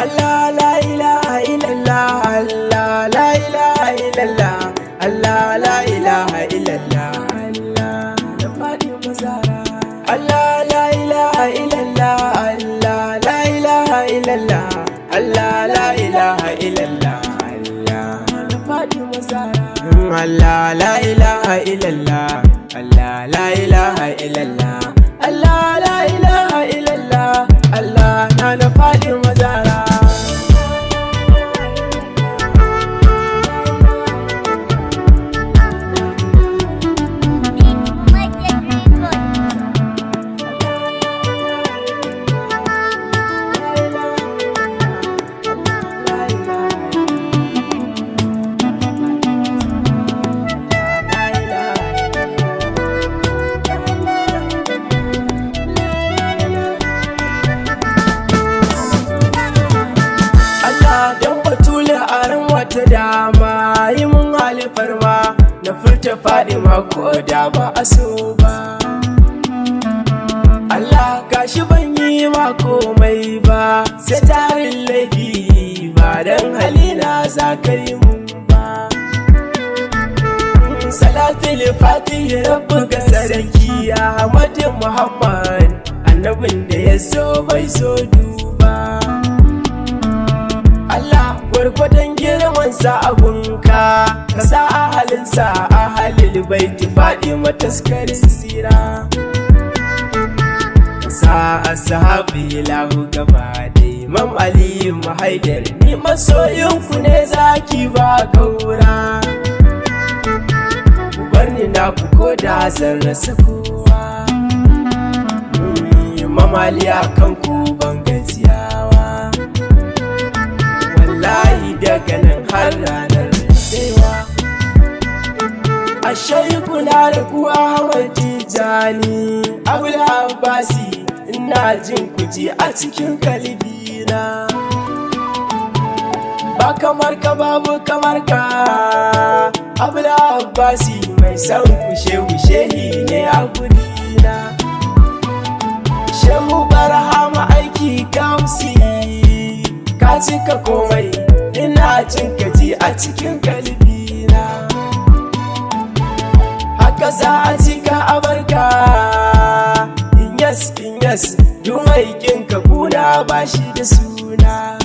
Allah la ilaha illallah, Allah la ilaha illallah, Allah la ilaha illallah, Allah na Fatima Zahra. Allah la ilaha illallah, Allah la ilaha illallah, Allah la ilaha illallah, Allah na Fatima Zahra. Allah la ilaha illallah, Allah la ilaha illallah, Allah la ilaha illallah, Allah na Fatima Zahra. Ta dama yi mun halifar ma na furta Fadima ko da ba a so ba. Allah gashi ban yi ma komai ba sai tarin laifi ba dan halina za ka yi mun ba. Salatul Fatihi rabbu ga sarki Ahmadu Muhammad, annabin da ya so bai so duba. Allah gwargwadon girmansa a gunka ka sa ahalinsa a halil baiti Fadima taskar sira, ka sa ashabi lahu gaba da Imam Ali Haidar, ni masoyinku ne zaki ba kaura. Ku bar ni na ku ko da zan rasa kowa, Imam Ali akan ku ban gajiyawa. Wallahi daga nan har ranar tsewa, ashe kuna da ku Ahmad Tijani Abul Abbasi, ina jin kuji a cikin kalbina. Ba kamar ka babu kamar ka Abul Abbasi, mai son kushe ne a gurina. Shehu Barhama aiki kamsi, ka cika komai ina jin kaji a cikin kalbina. Haka za a cika a barka in yes dumai kinka kuna ba shi da suna.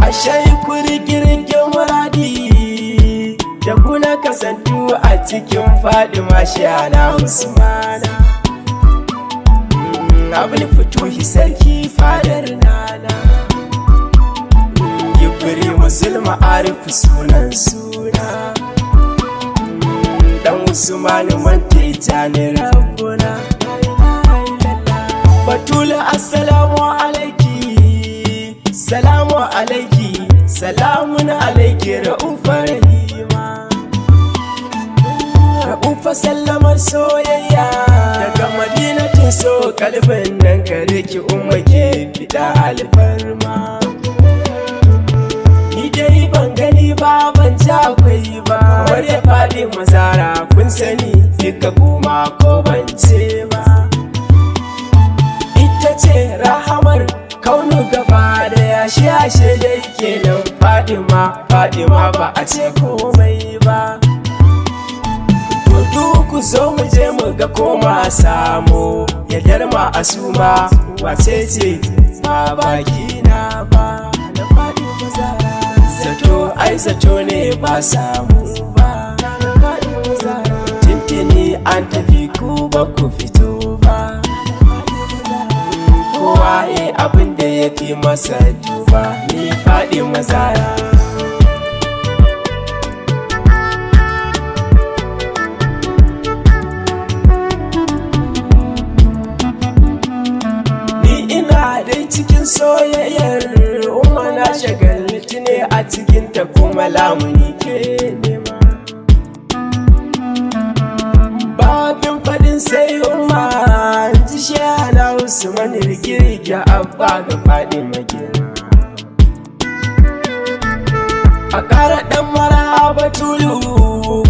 Ashe kuri girgin muradi da kuna kasantu a cikin Fadima Shana Usmana. Abul Futuhi sarki fadar nana, Yubri Musulma Arifu sunan suna, dan Usmanu Mantijani Rabbuna. Batula assalamu alaiki, salamu alaiki, salamun alaiki Ra'ufa Rahima. Ra'ufa sallamar soyayya daga Madinatin so kalbin nan gare ki umma ke fida alfarma. Ni dai ban gani ba ban ji akwai ba, kamar ya Fadima Zahra kun sani duka kuma ko ban ce ba. Ita ce rahamar kaunu gaba da yashi ashe dai kenan Fadima ba a ce komai ba. Ku zo mu je mu ga koma samu yardar ma asuma wace ce ba baki na ba na Fadima Zahra. Zato ne ba samu ba na Fadima Zahra. Tintini an tafi ku ba ku fito ba, kowa abin da ya fi masa duba ni Fadima Zahra. Cikin soyayyar umma na shagaltu ne a cikinta kuma lamuni ke nema. Babin fadin sai umma ji Shana Usman rigirgi abba ga Fadima girma. A ƙara ɗan maraba tulu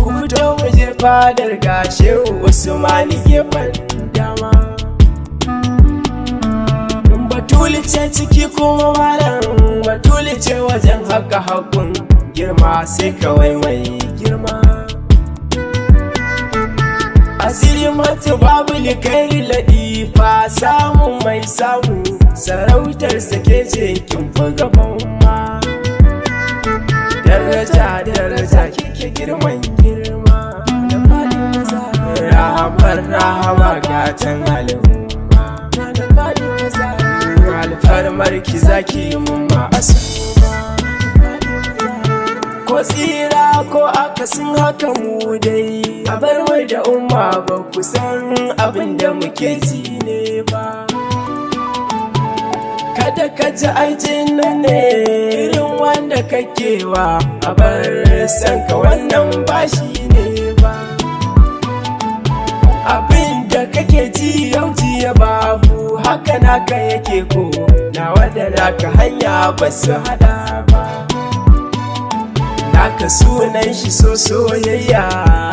ku fito mu je fadar ga Shehu Usman gefen dama. Batuli ce ciki kuma malam, batuli ce wajen haka hakun girma sai kawai mai girma. Asiri mata babu likai ladifa, samun mai samu sarautar sake ce kin fi gaban ma. Daraja daraja kike girman girma, da Fadima Zahra rahamar rahama gatan al'umma, da Fadima Zahra alfarmar ki zaki mun ma asuma. Ko tsira ko akasin haka mu dai, a bar mai da umma ba ku san abin da muke ji ne ba. Kada ka ji aikin nan ne irin wanda kake wa, a bar san ka wannan bashi ne ba. Abin da kake ji yau jiya babu, haka naka yake ko nawa da naka hanya ba su hada ba. Naka sunan shi so soyayya,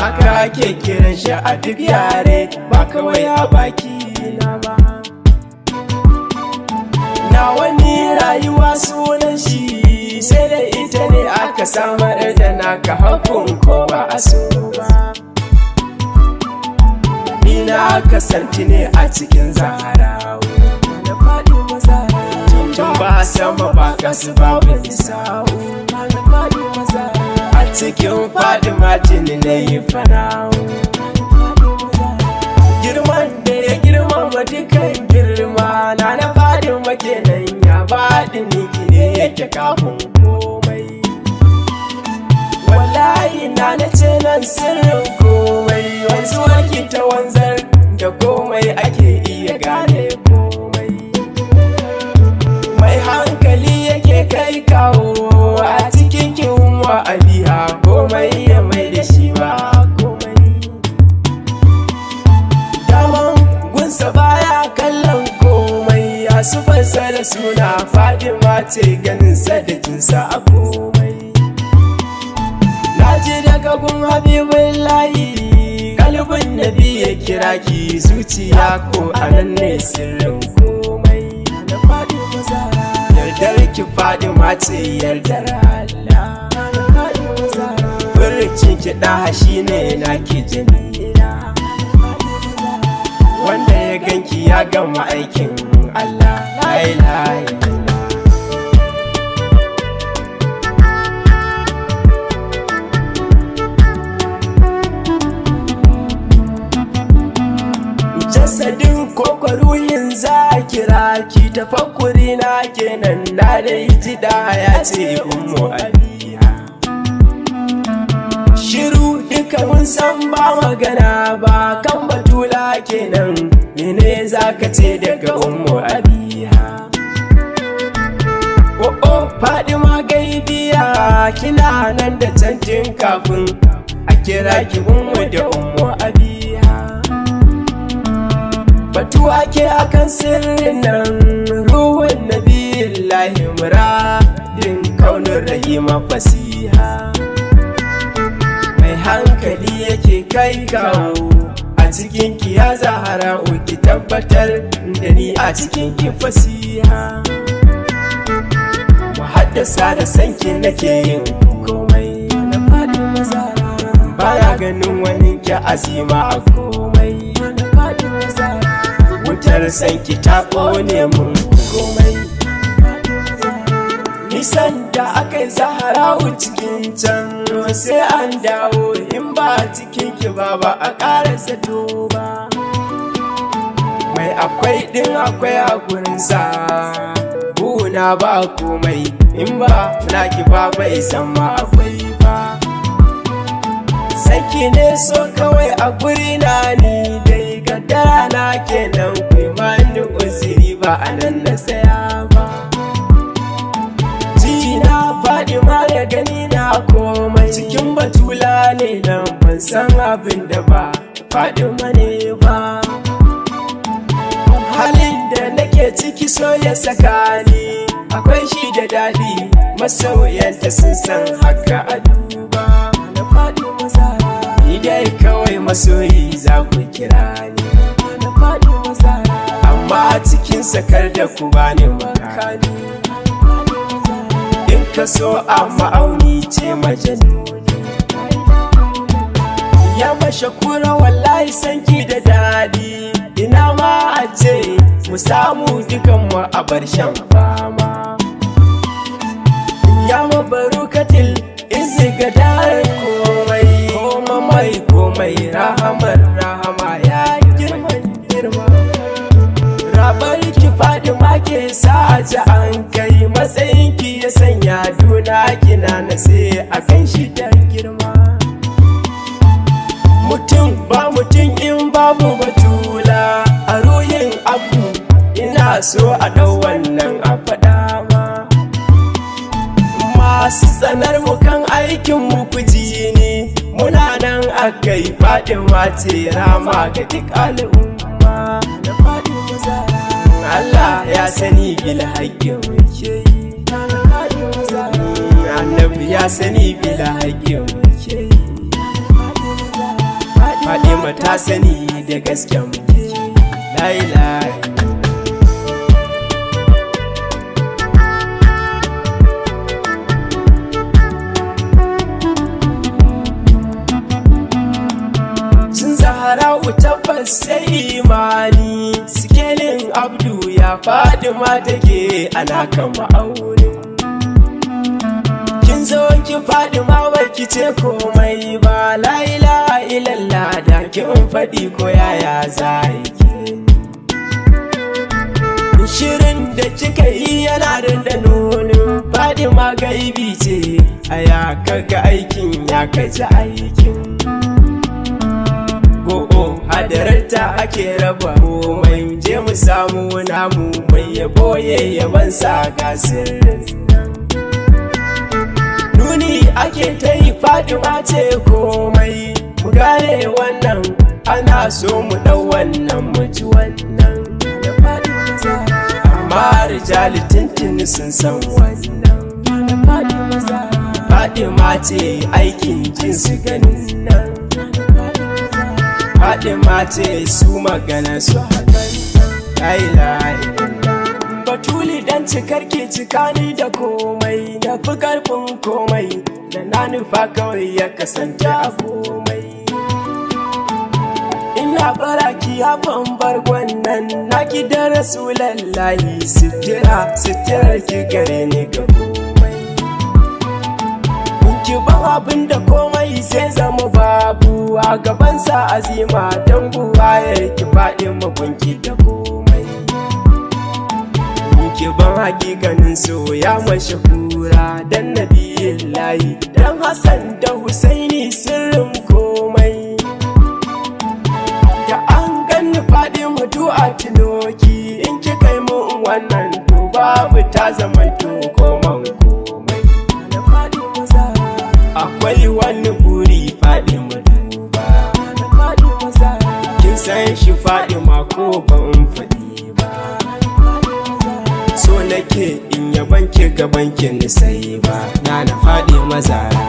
haka ake kiran shi a duk yare, ba kawai a baki na ba. Na wani rayuwa sunan shi, sai da ita ne aka samar da naka hakun ko ba a so ba. Ni na kasanti ne a cikin Zahrawa, da Fadima Zahra tun ba sama ba kasu babu nisa'u, da Fadima Zahra a cikin Fadima tuni na yi fana'u. Girman da ya girmama dukan girma, na Fadima kenan ya baɗi niki ne yake kafin komai. Wallahi na ce nan sirrin komai, wanzuwar ki ta wanzar da komai ake iya gane komai. Mai hankali yake kai kawo a cikin kin wa'adiha, komai ya mai da shi ba komai. Daman gunsa baya kallon komai, a sufarsa da suna Fadima ce ganinsa da jinsa a komai. Naji daga gun Habibullahi, kalbin nabi ya kira ki, zuciya ko anan ne sirrin komai, da Fadima Zahra yardar ki Fadima ce yardar Allah, da Fadima Zahra furucin ki ɗaha shi ne naki jamila, wanda ya ganki ya gama aikin Allah. La ilaha illallah. Jasadin koko ruhin za kira ki, tafakkuri na kenan na dai ji da ya ce ummu abiya. Shiru duka mun san ba magana ba, kan batula kenan mene za ka ce daga ummu abiya. Oh Fadima gaibiya, kina nan da canjin kafin a kira ki ummu da ummu abiya. Batu ake akan sirrin nan, ruhun nabiyillahi muradin kaunin rahima fasiha. Mai hankali yake kai kawo a cikin ki ya Zahra, ki tabbatar da ni a cikin ki fasiha. Muhaddasa da sanki nake yin komai, da Fadima Zahra baya ganin wani ki azima a komai, da Fadima Zahra wutar sanki ta ƙone mun komai. Nisan da aka yi Zahrawu cikin can, sai an dawo in ba cikin ki ba a ƙara zato ba. Mai akwai ɗin akwai a gurinsa, buna ba komai in ba naki ba bai san ma akwai ba. Saki ne so kawai a guri na ni dai, kaddara na kenan kai ma ni uziri ba a nan na saya ba. Jina Fadima ya gani na komai, cikin batula ne nan ban san abin da ba Fadima ne ba. Halin da nake ciki so ya saka ni, akwai shi da daɗi, masoyanta sun san haka a duba, da Fadima Zahra ni dai kawai masoyi za ku kira ni, da Fadima Zahra amma ciki kin sakar da ku bani makani. In ka so a ma'auni ce majanuni. Ya mashakura wallahi sanki da daɗi. Ina ma a ce mu samu dukanmu a bar shan fama. Ya mabarukatil izi ga daren komai. Koma mai komai rahamar rahama ya girma. Rabar ki Fadima ke sa a ji an kai. Matsayin ki ya sanya duna kina na sai a kan shi da girma. Mutum ba mutum in babu batula. A ruhin abu ina so a ɗau wannan a faɗa ma. Masu tsanar mu kan aikin mu kuji ne. Muna nan akai Fadima ce rama ga duk al'umma. Da Fadima Zara Allah ya sani bil haƙƙi muke yi. Annabi ya sani bil haƙƙi muke yi. Fadima ta sani da gaske muke yi. La ilaha Zahra'u tabbas sai imani. Sikelin Abdu ya Fadima take ana kan ma'auni. Kin zo ki Fadima bai ki ce komai ba. La ilaha illallah da kin faɗi ko yaya zai ki. Shirin da kika yi yana da nunin Fadima gaibi ce. Aya kaga aikin ya kaji aikin. Hadararta ake raba komai. Je mu samu namu mai yaboye yaban sa gasirin nan. Nuni ake ta yi Fadima ce komai. Mu gane wannan ana so mu ɗau wannan mu ji wannan. Da Fadima Zara amma rijali tintini sun san wannan. Da Fadima Zara Fadima ce aikin jinsi ganin nan. Fadima ce su magana su hakan. La ilaha illallah. Batuli dan cikar ke cika ni da komai. Na fi karfin komai. Da na nufa kawai ya kasance a komai. Ina baraki hafan bargon nan. Na ki da Rasulallahi. Sitirar ki gare ni ga komai. Ki ban abin da komai sai zama babu. A gabansa azima don buwayar ki Fadima gunki da komai. Ki ban hakikanin soya mashahura dan nabiyillahi. Dan Hassan da Husaini sirrin komai. Da an ganni Fadima du'a tinoki. In ki kai mun wannan to babu ta zamanto koman komai. Da Fadima Zara akwai wani buri Fadima duba. Da Fadima Zara kin san shi Fadima ko ban faɗi ba. So nake in yabanki gabanki ni sai ba. Na Fadima Zara